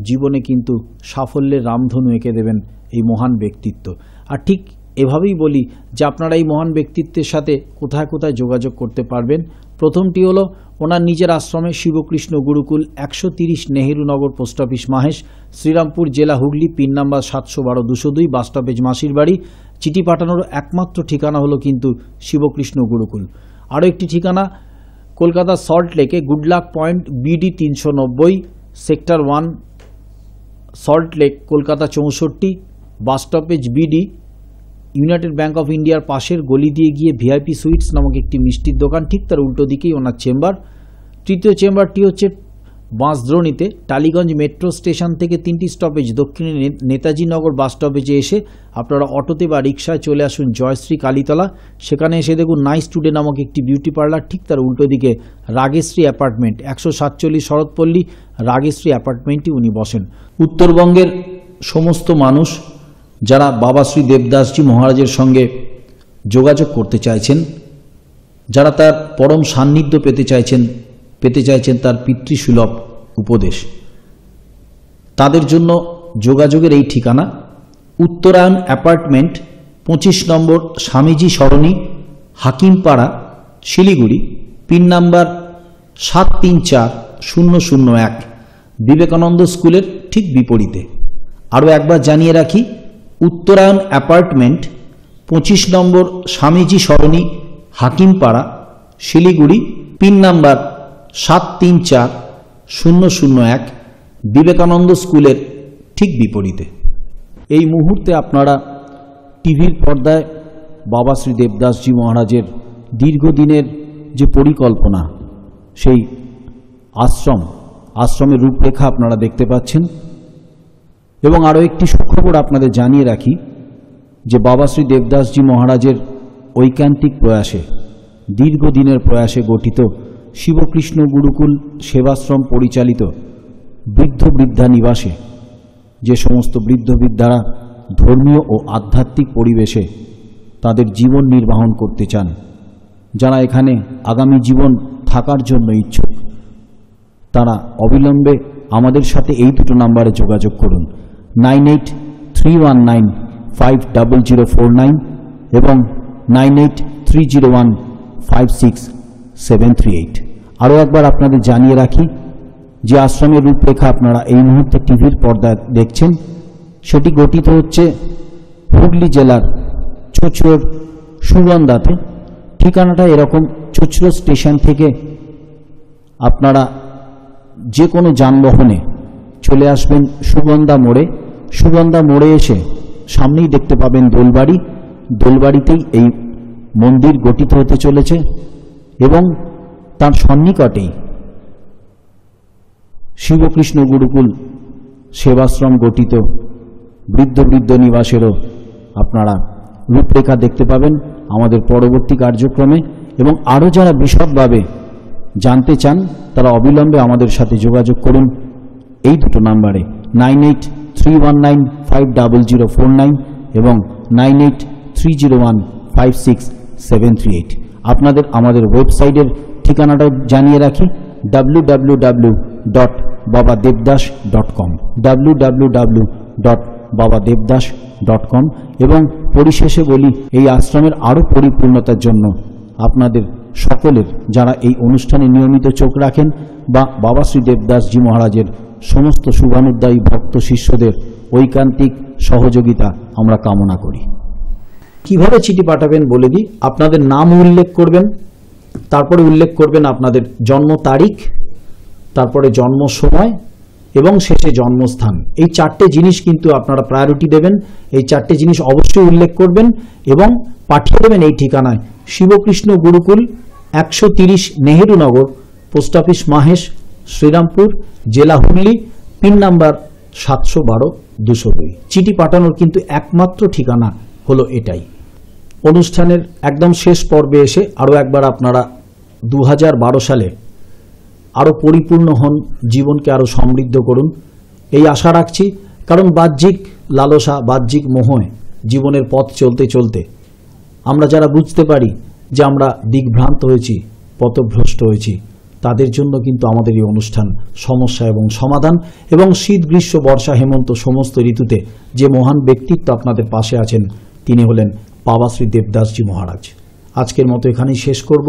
জীবনে কিন্তু সাফল্যের রামধনু এঁকে দেবেন এই মহান ব্যক্তিত্ব। আর ঠিক এভাবেই বলি যে আপনারা এই মহান ব্যক্তিত্বের সাথে কোথায় কোথায় যোগাযোগ করতে পারবেন। প্রথমটি হলো ওনার নিজের আশ্রমে শিবকৃষ্ণ গুরুকুল, 130 নেহেরু নগর, পোস্ট অফিস মাহেশ, শ্রীরামপুর জেলা, Hooghly, pin number 712-202, bus stoppage মাসির বাড়ি। চিঠি পাঠানোর একমাত্র ঠিকানা হলো কিন্তু শিবকৃষ্ণ গুরুকুল। আরও একটি ঠিকানা কলকাতা সল্ট লেকে, Goodluck point, BD 390, sector 1, salt lake, Kolkata 64, bus stoppage BD, United bank of ইন্ডিয়ার পাশের গলি দিয়ে গিয়ে VIP সুইটস নামক একটি মিষ্টির দোকান, ঠিক তার উল্টো দিকেই ওনার চেম্বার। তৃতীয় চেম্বারটি হচ্ছে বাঁশদ্রোণীতে, টালিগঞ্জ মেট্রো স্টেশন থেকে 3টি স্টপেজ দক্ষিণে নেতাজি নগর বাস স্টপেজে এসে আপনারা অটোতে বা রিক্সায় চলে আসুন জয়শ্রী কালীতলা। সেখানে এসে দেখুন নাইস টুডে নামক একটি বিউটি পার্লার, ঠিক তার উল্টো দিকে রাগেশ্রী অ্যাপার্টমেন্ট, 147 শরৎপল্লী, রাগেশ্রী অ্যাপার্টমেন্টে উনি বসেন। উত্তরবঙ্গের সমস্ত মানুষ যারা বাবা শ্রী দেবদাসজি মহারাজের সঙ্গে যোগাযোগ করতে চাইছেন, যারা তার পরম সান্নিধ্য পেতে চাইছেন তার পিতৃসুলভ উপদেশ, তাদের জন্য যোগাযোগের এই ঠিকানা উত্তরায়ণ অ্যাপার্টমেন্ট, 25 নম্বর স্বামীজি সরণি, হাকিমপাড়া, শিলিগুড়ি, পিন নাম্বার 734001, বিবেকানন্দ স্কুলের ঠিক বিপরীতে। আরও একবার জানিয়ে রাখি, উত্তরায়ণ অ্যাপার্টমেন্ট, 25 নম্বর স্বামীজি সরণি, হাকিমপাড়া, শিলিগুড়ি, পিন নাম্বার 734001, বিবেকানন্দ স্কুলের ঠিক বিপরীতে। এই মুহূর্তে আপনারা টিভির পর্দায় বাবা শ্রী দেবদাসজি মহারাজের দীর্ঘদিনের যে পরিকল্পনা, সেই আশ্রমের রূপরেখা আপনারা দেখতে পাচ্ছেন। এবং আরও একটি সুখবর আপনাদের জানিয়ে রাখি যে বাবা শ্রী দেবদাসজি মহারাজের ঐকান্তিক প্রয়াসে, দীর্ঘদিনের প্রয়াসে গঠিত শিবকৃষ্ণ গুরুকুল সেবাশ্রম পরিচালিত বৃদ্ধ বৃদ্ধা নিবাসে যে সমস্ত বৃদ্ধ বৃদ্ধারা ধর্মীয় ও আধ্যাত্মিক পরিবেশে তাদের জীবন নির্বাহন করতে চান, যারা এখানে আগামী জীবন থাকার জন্য ইচ্ছুক, তারা অবিলম্বে আমাদের সাথে এই দুটো নাম্বারে যোগাযোগ করুন, 9831950049 এবং 9830156738। আরও একবার আপনাদের জানিয়ে রাখি যে আশ্রমের রূপরেখা আপনারা এই মুহূর্তে টিভির পর্দায় দেখছেন, সেটি গঠিত হচ্ছে হুগলি জেলার চুঁচুড়ার সুগন্ধাতে। ঠিকানাটা এরকম, চুঁচুড়া স্টেশন থেকে আপনারা যে কোনো যানবাহনে চলে আসবেন সুগন্ধা মোড়ে এসে সামনেই দেখতে পাবেন দোলবাড়িতেই এই মন্দির গঠিত হতে চলেছে এবং তার সন্নিকটেই শিবকৃষ্ণ গুরুকুল সেবাশ্রম গঠিত বৃদ্ধ নিবাসেরও আপনারা রূপরেখা দেখতে পাবেন আমাদের পরবর্তী কার্যক্রমে। এবং আরও যারা বিশদভাবে জানতে চান তারা অবিলম্বে আমাদের সাথে যোগাযোগ করুন এই দুটো নাম্বারে, 9831950049 এবং 9830156738। আপনাদের আমাদের ওয়েবসাইটের ঠিকানাটাও জানিয়ে রাখি, www.babadevdas.com, www.babadevdas.com। এবং পরিশেষে বলি, এই আশ্রমের আরও পরিপূর্ণতার জন্য আপনাদের সকলের, যারা এই অনুষ্ঠানে নিয়মিত চোখ রাখেন, বা বাবা শ্রী দেবদাসজি মহারাজের সমস্ত শুভানুদ্দায়ী ভক্ত শিষ্যদের ঐকান্তিক সহযোগিতা আমরা কামনা করি। কিভাবে চিঠি পাঠাবেন বলে দিই। আপনাদের নাম উল্লেখ করবেন, তারপরে উল্লেখ করবেন আপনাদের জন্ম তারিখ, তারপরে জন্ম সময় এবং শেষে জন্মস্থান। এই 4টে জিনিস কিন্তু আপনারা প্রায়োরিটি দেবেন। এই 4টে জিনিস অবশ্যই উল্লেখ করবেন এবং পাঠিয়ে দেবেন এই ঠিকানায়, শিবকৃষ্ণ গুরুকুল, 130 নেহেরু নগর, পোস্ট অফিস মাহেশ, শ্রীরামপুর জেলা, হুগলি, পিন নাম্বার 712-202। চিঠি পাঠানোর কিন্তু একমাত্র ঠিকানা হলো এটাই। অনুষ্ঠানের একদম শেষ পর্বে এসে আরও একবার আপনারা 2012 সালে আরও পরিপূর্ণ হন, জীবনকে আরও সমৃদ্ধ করুন, এই আশা রাখছি। কারণ বাহ্যিক লালসা, বাহ্যিক মোহে জীবনের পথ চলতে চলতে আমরা যারা বুঝতে পারি যে আমরা দিগ্ভ্রান্ত হয়েছি, পথভ্রষ্ট হয়েছি, তাদের জন্য কিন্তু আমাদের এই অনুষ্ঠান সমস্যা এবং সমাধান। এবং শীত, গ্রীষ্ম, বর্ষা, হেমন্ত সমস্ত ঋতুতে যে মহান ব্যক্তিত্ব আপনাদের পাশে আছেন তিনি হলেন বাবা শ্রী দেবদাসজি মহারাজ। আজকের মতো এখানেই শেষ করব।